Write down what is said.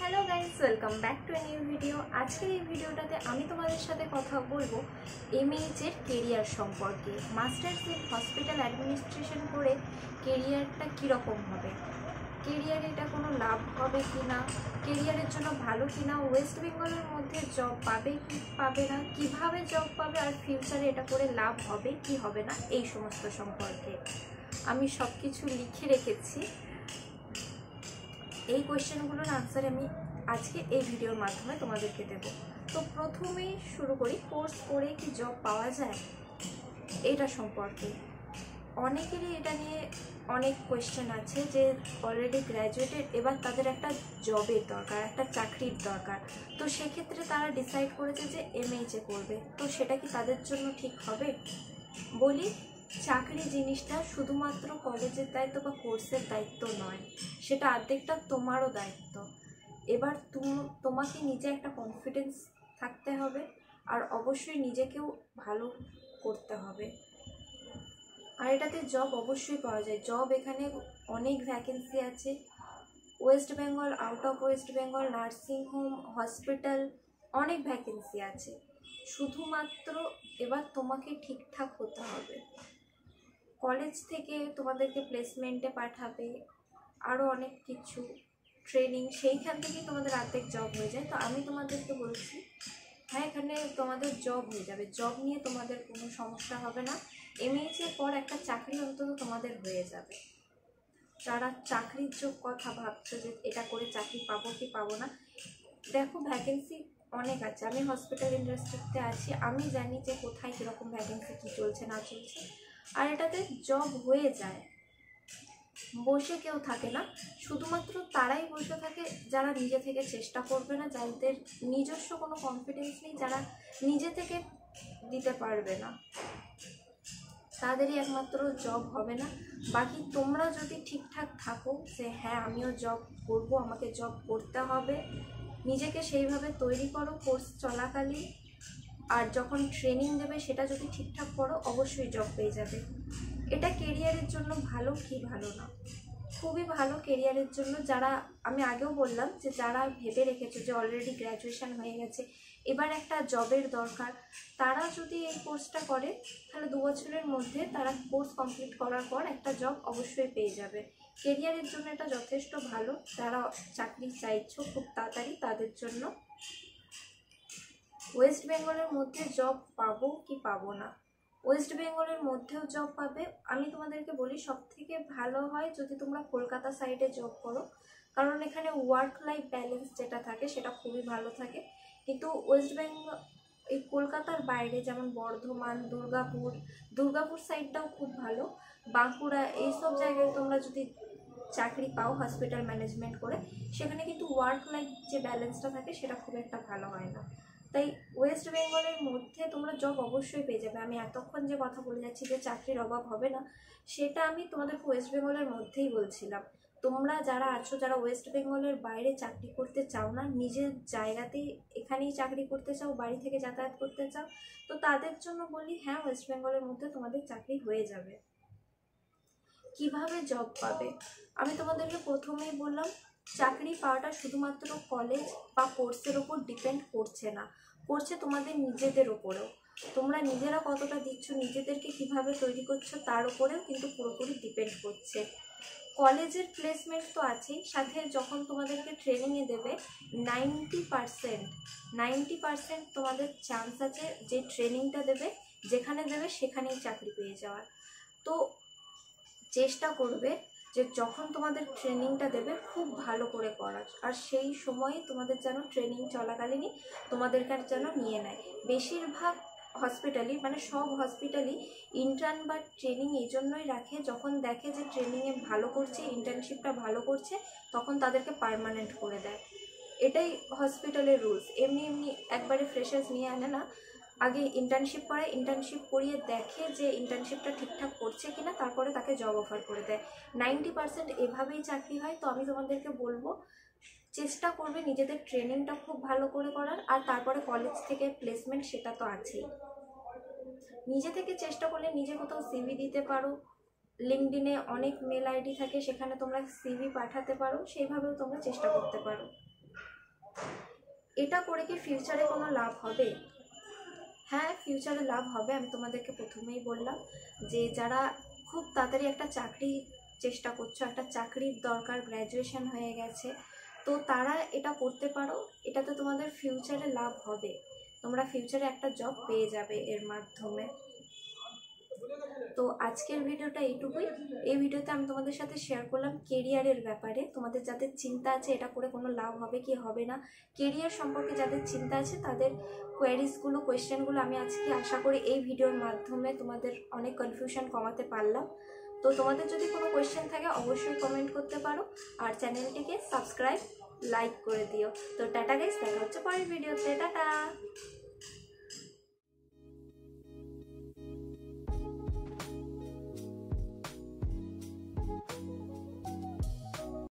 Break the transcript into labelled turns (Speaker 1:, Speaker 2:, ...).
Speaker 1: Hello guys, welcome back to a new video. आजकल এই ভিডিওটাতে আমি তোমাদের সাথে কথা বলবো এমএইচ এর কেরিয়ার সম্পর্কে। মাস্টার্স ইন হসপিটাল অ্যাডমিনিস্ট্রেশন করে কেরিয়ারটা কি রকম হবে, কেরিয়ারে এটা কোনো লাভ হবে কি না, কেরিয়ারের জন্য ভালো কি না, ওয়েস্ট বেঙ্গলের মধ্যে জব পাবে কি পাবে না, কিভাবে জব পাবে, আর ফিউচারে এটা করে লাভ হবে কি হবে না, এই সমস্ত সম্পর্কে আমি সব কিছু লিখে রেখেছি। এই কোয়েশ্চেনগুলোর আনসার আমি আজকে এই ভিডিওর মাধ্যমে তোমাদেরকে দেব। তো প্রথমেই শুরু করি, কোর্স করে কি জব পাওয়া যায় এটা সম্পর্কে। অনেকেরই এটা নিয়ে অনেক কোয়েশ্চেন আছে যে অলরেডি গ্র্যাজুয়েটেড, এবার তাদের একটা জবের দরকার, একটা চাকরির দরকার। তো সেক্ষেত্রে তারা ডিসাইড করেছে যে এমএইচে করবে। তো সেটা কি তাদের জন্য ঠিক হবে? বলি, চাকরি জিনিসটা শুধুমাত্র কলেজের দায়িত্ব বা কোর্সের দায়িত্ব নয়, সেটা অর্ধেকটা তোমারও দায়িত্ব। এবার তোমাকে নিজে একটা কনফিডেন্স থাকতে হবে, আর অবশ্যই নিজেকেও ভালো করতে হবে। আর এটাতে জব অবশ্যই পাওয়া যায়, জব এখানে অনেক ভ্যাকেন্সি আছে। West Bengal, out of West Bengal, nursing home, hospital, অনেক ভ্যাকেন্সি আছে। শুধুমাত্র এবার তোমাকে ঠিকঠাক হতে হবে। কলেজ থেকে তোমাদেরকে প্লেসমেন্টে পাঠাবে, আরও অনেক কিছু ট্রেনিং, সেইখান থেকেই তোমাদের অর্ধেক জব হয়ে যায়। তো আমি তোমাদেরকে বলছি, হ্যাঁ, এখানে তোমাদের জব হয়ে যাবে, জব নিয়ে তোমাদের কোনো সমস্যা হবে না। এমএইচের পর একটা চাকরি অন্তত তোমাদের হয়ে যাবে। যারা চাকরির কথা ভাবছো যে এটা করে চাকরি পাবো কি পাবো না, দেখো ভ্যাকেন্সি অনেক আছে। আমি হসপিটাল ইন্ডাস্ট্রিতে আছি, আমি জানি যে কোথায় কীরকম ভ্যাকেন্সি কী চলছে না চলছে। আর এটাতে জব হয়ে যায়, বসে কেউ থাকে না। শুধুমাত্র তারাই বসে থাকে যারা নিজে থেকে চেষ্টা করবে না, যাদের নিজস্ব কোনো কনফিডেন্স নেই, যারা নিজে থেকে দিতে পারবে না, তাদেরই একমাত্র জব হবে না। বাকি তোমরা যদি ঠিকঠাক থাকো যে হ্যাঁ আমিও জব করব, আমাকে জব করতে হবে, নিজেকে সেইভাবে তৈরি করো কোর্স চলাকালীন, আর যখন ট্রেনিং দেবে সেটা যদি ঠিকঠাক করো, অবশ্যই জব পেয়ে যাবে। এটা কেরিয়ারের জন্য ভালো কি ভালো না? খুবই ভালো কেরিয়ারের জন্য। যারা, আমি আগেও বললাম যে যারা ভেবে রেখেছো যে অলরেডি গ্র্যাজুয়েশন হয়ে গেছে, এবার একটা জবের দরকার, তারা যদি এই কোর্সটা করে তাহলে 2 বছরের মধ্যে তারা কোর্স কমপ্লিট করার পর একটা জব অবশ্যই পেয়ে যাবে। কেরিয়ারের জন্য এটা যথেষ্ট ভালো। যারা চাকরি চাইছো খুব তাড়াতাড়ি, তাদের জন্য। ওয়েস্ট বেঙ্গলের মধ্যে জব পাবো কি পাবো না, ওয়েস্ট বেঙ্গলের মধ্যেও জব পাবে। আমি তোমাদেরকে বলি, সবথেকে ভালো হয় যদি তোমরা কলকাতা সাইডে জব করো, কারণ এখানে ওয়ার্ক লাইফ ব্যালেন্স যেটা থাকে সেটা খুবই ভালো থাকে। কিন্তু ওয়েস্ট বেঙ্গল, এই কলকাতার বাইরে যেমন বর্ধমান, দুর্গাপুর সাইডটাও খুব ভালো, বাঁকুড়া, এইসব জায়গায় তোমরা যদি চাকরি পাও হসপিটাল ম্যানেজমেন্ট করে, সেখানে কিন্তু ওয়ার্ক লাইফ যে ব্যালেন্সটা থাকে সেটা খুব একটা ভালো হয় না। তাই ওয়েস্ট বেঙ্গলের মধ্যে তোমরা জব অবশ্যই পেয়ে যাবে। আমি এতক্ষণ যে কথা বলে যাচ্ছি যে চাকরির অভাব হবে না, সেটা আমি তোমাদেরকে ওয়েস্ট বেঙ্গলের মধ্যেই বলছিলাম। তোমরা যারা আছো, যারা ওয়েস্ট বেঙ্গলের বাইরে চাকরি করতে চাও না, নিজের জায়গাতেই এখানেই চাকরি করতে চাও, বাড়ি থেকে যাতায়াত করতে চাও, তো তাদের জন্য বলি হ্যাঁ, ওয়েস্ট বেঙ্গলের মধ্যে তোমাদের চাকরি হয়ে যাবে। কিভাবে জব পাবে? আমি তোমাদেরকে প্রথমেই বললাম, চাকরি পাওয়াটা শুধুমাত্র কলেজ বা কোর্সের ওপর ডিপেন্ড করছে না, করছে তোমাদের নিজেদের ওপরেও। তোমরা নিজেরা কতটা দিচ্ছ, নিজেদেরকে কিভাবে তৈরি করছো, তার উপরেও কিন্তু পুরোপুরি ডিপেন্ড করছে। কলেজের প্লেসমেন্ট তো আছেই, সাথে যখন তোমাদেরকে ট্রেনিংয়ে দেবে 90% তোমাদের চান্স আছে যে ট্রেনিংটা দেবে, যেখানে দেবে সেখানেই চাকরি পেয়ে যাওয়ার। তো চেষ্টা করবে যে যখন তোমাদের ট্রেনিংটা দেবে খুব ভালো করে করার, আর সেই সময়ে তোমাদের যেন ট্রেনিং চলাকালীনই তোমাদেরকে যেন নিয়ে নেয়। বেশিরভাগ হসপিটালই, মানে সব হসপিটালই ইন্টার্ন বা ট্রেনিং এই জন্যই রাখে, যখন দেখে যে ট্রেনিংয়ে ভালো করছে, ইন্টার্নশিপটা ভালো করছে, তখন তাদেরকে পার্মানেন্ট করে দেয়। এটাই হসপিটালের রুলস। এমনি একবারে ফ্রেশার্স নিয়ে আনে না, আগে ইন্টার্নশিপ করায়, ইন্টার্নশিপ করিয়ে দেখে যে ইন্টার্নশিপটা ঠিকঠাক করছে কিনা, তারপরে তাকে জব অফার করে দেয়। 90% এভাবেই চাকরি হয়। তো আমি তোমাদেরকে বলবো, চেষ্টা করবে নিজেদের ট্রেনিংটা খুব ভালো করে করার, আর তারপরে কলেজ থেকে প্লেসমেন্ট সেটা তো আছেই। নিজে থেকে চেষ্টা করলে নিজে কোথাও সিভি দিতে পারো, লিঙ্কডিনে অনেক মেল আইডি থাকে, সেখানে তোমরা সিভি পাঠাতে পারো, সেইভাবেও তোমরা চেষ্টা করতে পারো। এটা করে কি ফিউচারে কোনো লাভ হবে? হ্যাঁ, ফিউচারে লাভ হবে। আমি তোমাদেরকে প্রথমেই বললাম যে যারা খুব তাড়াতাড়ি একটা চাকরি চেষ্টা করছো, একটা চাকরির দরকার, গ্র্যাজুয়েশন হয়ে গেছে, তো তারা এটা করতে পারো। এটাতে তোমাদের ফিউচারে লাভ হবে, তোমরা ফিউচারে একটা জব পেয়ে যাবে এর মাধ্যমে। তো আজকের ভিডিওটা এইটুকুই। এই ভিডিওতে আমি তোমাদের সাথে শেয়ার করলাম কেরিয়ারের ব্যাপারে। তোমাদের যাদের চিন্তা আছে এটা করে কোনো লাভ হবে কি হবে না, কেরিয়ার সম্পর্কে যাদের চিন্তা আছে তাদের কোয়েরিজগুলো, কোয়েশ্চেনগুলো আমি আজকে আশা করি এই ভিডিওর মাধ্যমে তোমাদের অনেক কনফিউশন কমাতে পারলাম। তো তোমাদের যদি কোনো কোয়েশ্চেন থাকে অবশ্যই কমেন্ট করতে পারো, আর চ্যানেলটিকে সাবস্ক্রাইব, লাইক করে দিও। তো টাটা গাইস, দেখা হচ্ছে পরের ভিডিওতে। টাটা।